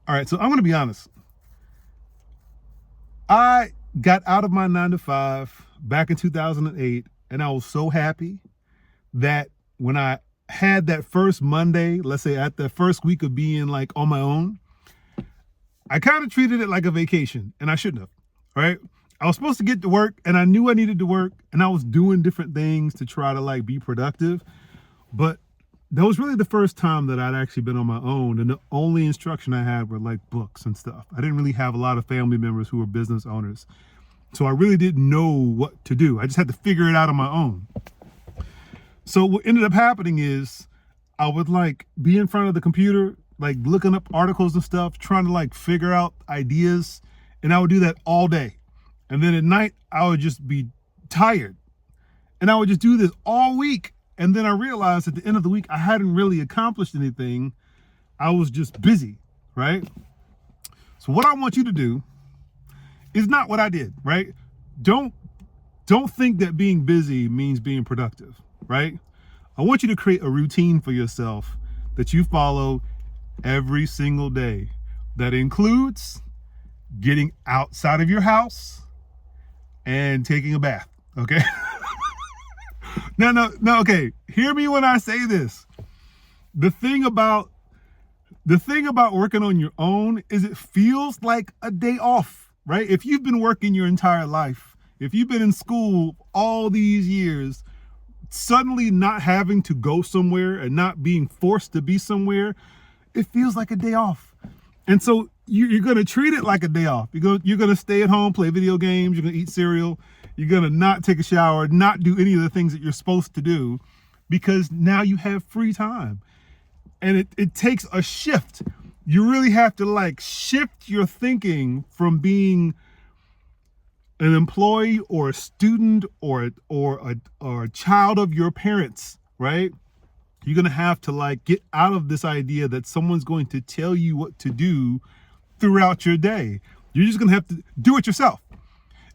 All right, so I'm going to be honest. I got out of my 9 to 5 back in 2008, and I was so happy that when I had that first Monday, let's say at the first week of being like on my own, I kind of treated it like a vacation, and I shouldn't have, right? I was supposed to get to work, and I knew I needed to work, and I was doing different things to try to like be productive. But that was really the first time that I'd actually been on my own, and the only instruction I had were like books and stuff. I didn't really have a lot of family members who were business owners, so I really didn't know what to do. I just had to figure it out on my own. So what ended up happening is I would like be in front of the computer, like looking up articles and stuff, trying to like figure out ideas, and I would do that all day. And then at night, I would just be tired, and I would just do this all week. And then I realized at the end of the week, I hadn't really accomplished anything. I was just busy, right? So what I want you to do is not what I did, right? Don't think that being busy means being productive, right? I want you to create a routine for yourself that you follow every single day. That includes getting outside of your house and taking a bath, okay? No, okay. Hear me when I say this. The thing about working on your own is it feels like a day off, right? If you've been working your entire life, if you've been in school all these years, suddenly not having to go somewhere and not being forced to be somewhere, it feels like a day off. And so you're going to treat it like a day off. You're going to stay at home, play video games, you're going to eat cereal, you're going to not take a shower, not do any of the things that you're supposed to do, because now you have free time. And it takes a shift. You really have to like shift your thinking from being an employee or a student or a child of your parents, right? You're going to have to like get out of this idea that someone's going to tell you what to do throughout your day. You're just going to have to do it yourself.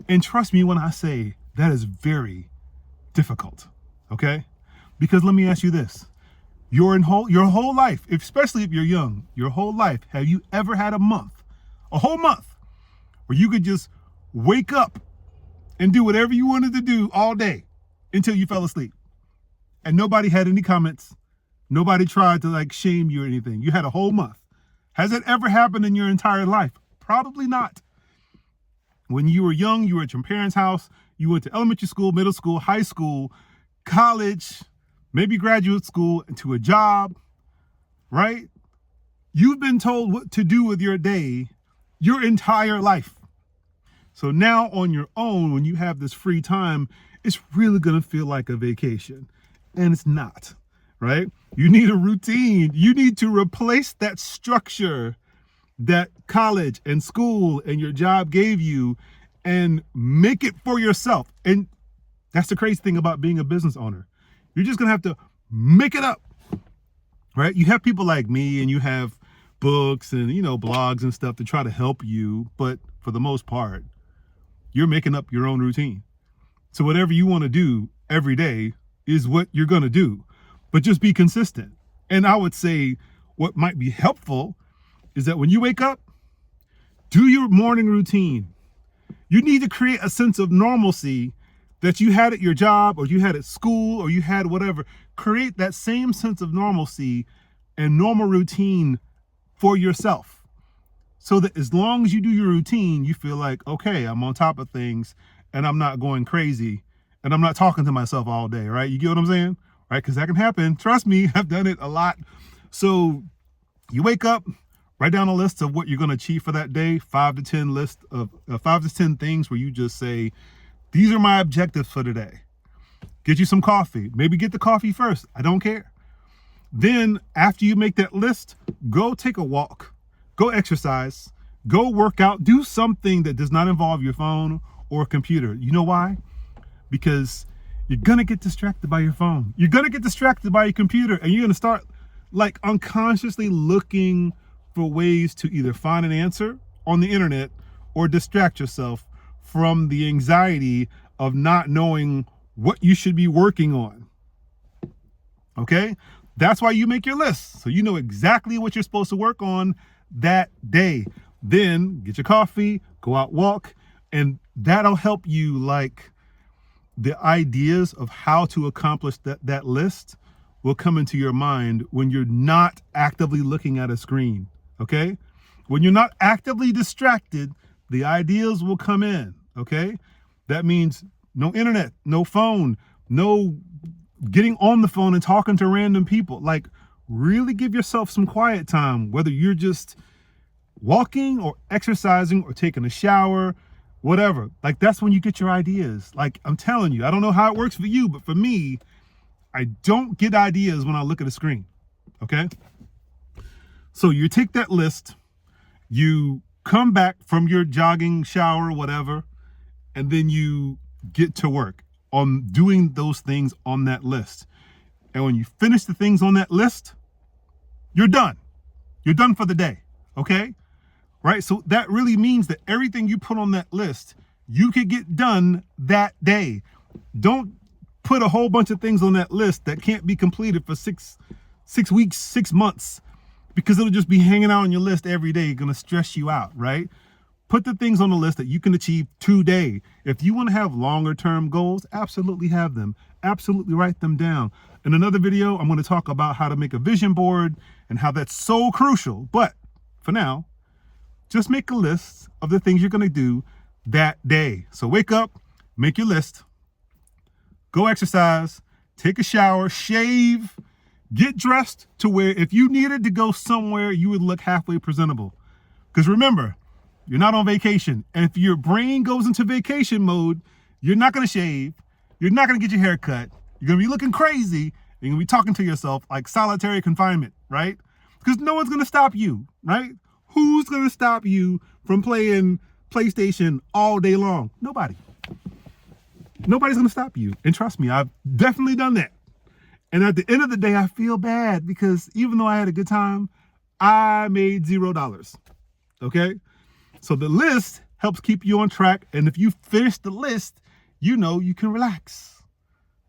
And trust me when I say that is very difficult, okay? Because let me ask you this. Your whole life, especially if you're young, your whole life, have you ever had a whole month, where you could just wake up and do whatever you wanted to do all day until you fell asleep? And nobody had any comments. Nobody tried to like shame you or anything. You had a whole month. Has it ever happened in your entire life? Probably not. When you were young, you were at your parents' house. You went to elementary school, middle school, high school, college, maybe graduate school, into a job, right? You've been told what to do with your day your entire life. So now on your own, when you have this free time, it's really going to feel like a vacation. And it's not, right? You need a routine. You need to replace that structure that college and school and your job gave you and make it for yourself. And that's the crazy thing about being a business owner. You're just going to have to make it up, right? You have people like me, and you have books and, blogs and stuff to try to help you. But for the most part, you're making up your own routine. So whatever you want to do every day is what you're going to do, but just be consistent. And I would say what might be helpful is that when you wake up, do your morning routine. You need to create a sense of normalcy that you had at your job, or you had at school, or you had whatever. Create that same sense of normalcy and normal routine for yourself, so that as long as you do your routine, you feel like, okay, I'm on top of things and I'm not going crazy and I'm not talking to myself all day, right? You get what I'm saying? Right? Because that can happen. Trust me, I've done it a lot. So you wake up, write down a list of what you're going to achieve for that day, 5 to 10 things where you just say, these are my objectives for today. Get you some coffee. Maybe get the coffee first. I don't care. Then after you make that list, go take a walk, go exercise, go work out, do something that does not involve your phone or a computer. You know why? Because you're going to get distracted by your phone. You're going to get distracted by your computer, and you're going to start like unconsciously looking for ways to either find an answer on the internet or distract yourself from the anxiety of not knowing what you should be working on. Okay? That's why you make your list. So you know exactly what you're supposed to work on that day. Then get your coffee, go out, walk, and that'll help you, like, the ideas of how to accomplish that list will come into your mind when you're not actively looking at a screen, okay? When you're not actively distracted, the ideas will come in, okay? That means no internet, no phone, no getting on the phone and talking to random people. Like, really give yourself some quiet time, whether you're just walking or exercising or taking a shower, whatever. Like, that's when you get your ideas. Like, I'm telling you, I don't know how it works for you, but for me, I don't get ideas when I look at a screen, okay? So you take that list, you come back from your jogging, shower, whatever, and then you get to work on doing those things on that list. And when you finish the things on that list, you're done. You're done for the day, okay? Right? So that really means that everything you put on that list, you could get done that day. Don't put a whole bunch of things on that list that can't be completed for six weeks, 6 months, because it'll just be hanging out on your list every day, gonna stress you out, right? Put the things on the list that you can achieve today. If you want to have longer term goals, absolutely have them. Absolutely write them down. In another video, I'm going to talk about how to make a vision board and how that's so crucial. But for now, just make a list of the things you're going to do that day. So wake up, make your list, go exercise, take a shower, shave, get dressed to where if you needed to go somewhere, you would look halfway presentable. Because remember, you're not on vacation. And if your brain goes into vacation mode, you're not going to shave. You're not going to get your hair cut. You're going to be looking crazy. And you're going to be talking to yourself like solitary confinement, right? Because no one's going to stop you, right? Who's going to stop you from playing PlayStation all day long? Nobody. Nobody's going to stop you. And trust me, I've definitely done that. And at the end of the day, I feel bad because even though I had a good time, I made $0. Okay? So the list helps keep you on track. And if you finish the list, you know you can relax.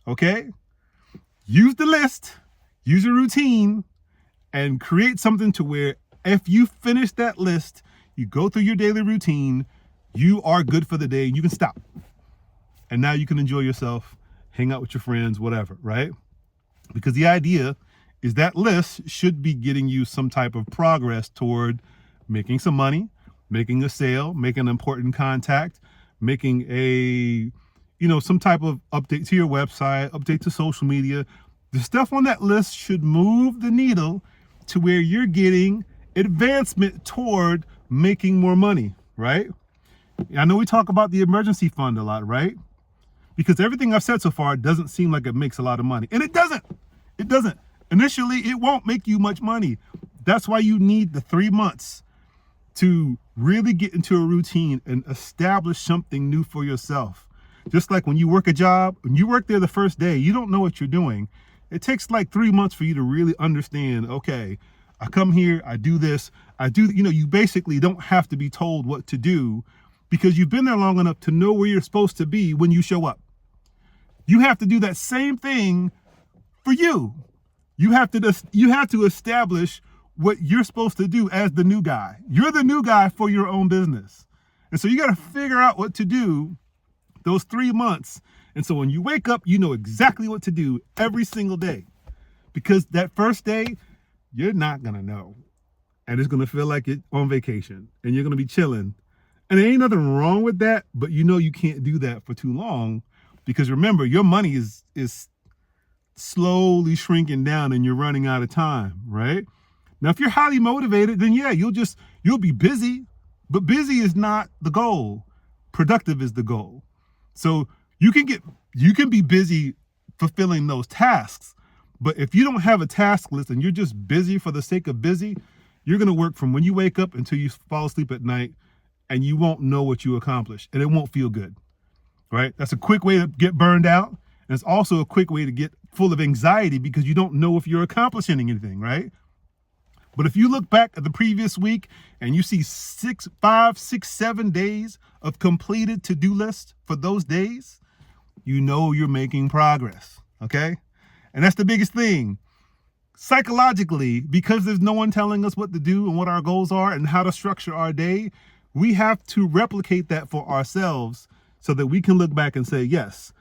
Okay? Use the list, use a routine, and create something to where if you finish that list, you go through your daily routine, you are good for the day and you can stop. And now you can enjoy yourself, hang out with your friends, whatever, right? Because the idea is that list should be getting you some type of progress toward making some money, making a sale, making an important contact, making a, some type of update to your website, update to social media. The stuff on that list should move the needle to where you're getting advancement toward making more money, right? I know we talk about the emergency fund a lot, right? Because everything I've said so far doesn't seem like it makes a lot of money. And it doesn't. It doesn't. Initially, it won't make you much money. That's why you need the 3 months to really get into a routine and establish something new for yourself. Just like when you work a job, when you work there the first day, you don't know what you're doing. It takes like 3 months for you to really understand, okay, I come here, I do this, you basically don't have to be told what to do because you've been there long enough to know where you're supposed to be when you show up. You have to do that same thing for you. You have to establish what you're supposed to do as the new guy. You're the new guy for your own business. And so you got to figure out what to do those 3 months. And so when you wake up, you know exactly what to do every single day. Because that first day, you're not going to know. And it's going to feel like you're on vacation and you're going to be chilling. And there ain't nothing wrong with that, but you can't do that for too long. Because remember, your money is slowly shrinking down and you're running out of time, right? Now, if you're highly motivated, then yeah, you'll be busy, but busy is not the goal. Productive is the goal. So you can be busy fulfilling those tasks, but if you don't have a task list and you're just busy for the sake of busy, you're going to work from when you wake up until you fall asleep at night and you won't know what you accomplished and it won't feel good. Right? That's a quick way to get burned out. And it's also a quick way to get full of anxiety because you don't know if you're accomplishing anything, right? But if you look back at the previous week and you see 5, 6, 7 days of completed to-do list for those days, you know you're making progress, okay? And that's the biggest thing. psychologically, because there's no one telling us what to do and what our goals are and how to structure our day, we have to replicate that for ourselves so that we can look back and say, yes,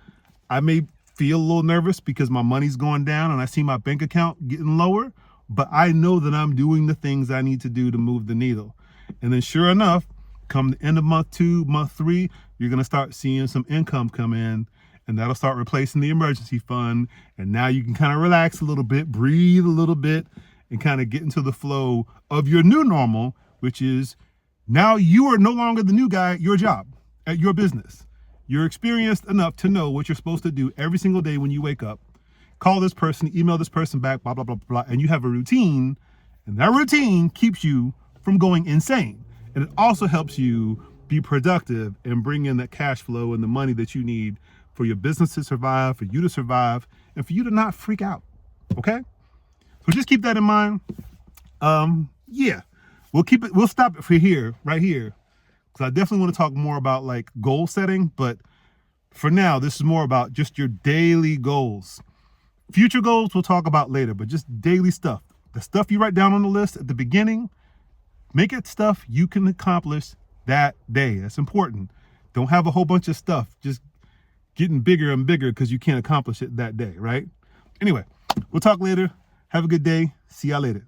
I may feel a little nervous because my money's going down and I see my bank account getting lower, but I know that I'm doing the things I need to do to move the needle. And then sure enough, come the end of month 2, month 3, you're going to start seeing some income come in, and that'll start replacing the emergency fund. And now you can kind of relax a little bit, breathe a little bit, and kind of get into the flow of your new normal, which is now you are no longer the new guy at your job, at your business. You're experienced enough to know what you're supposed to do every single day when you wake up. Call this person, email this person back, blah, blah, blah, blah, and you have a routine, and that routine keeps you from going insane. And it also helps you be productive and bring in that cash flow and the money that you need for your business to survive, for you to survive, and for you to not freak out, okay? So just keep that in mind. Yeah, we'll stop it for here, right here, because I definitely want to talk more about like goal setting, but for now, this is more about just your daily goals. Future goals we'll talk about later, but just daily stuff. The stuff you write down on the list at the beginning, make it stuff you can accomplish that day. That's important. Don't have a whole bunch of stuff just getting bigger and bigger because you can't accomplish it that day, right? Anyway, we'll talk later. Have a good day. See y'all later.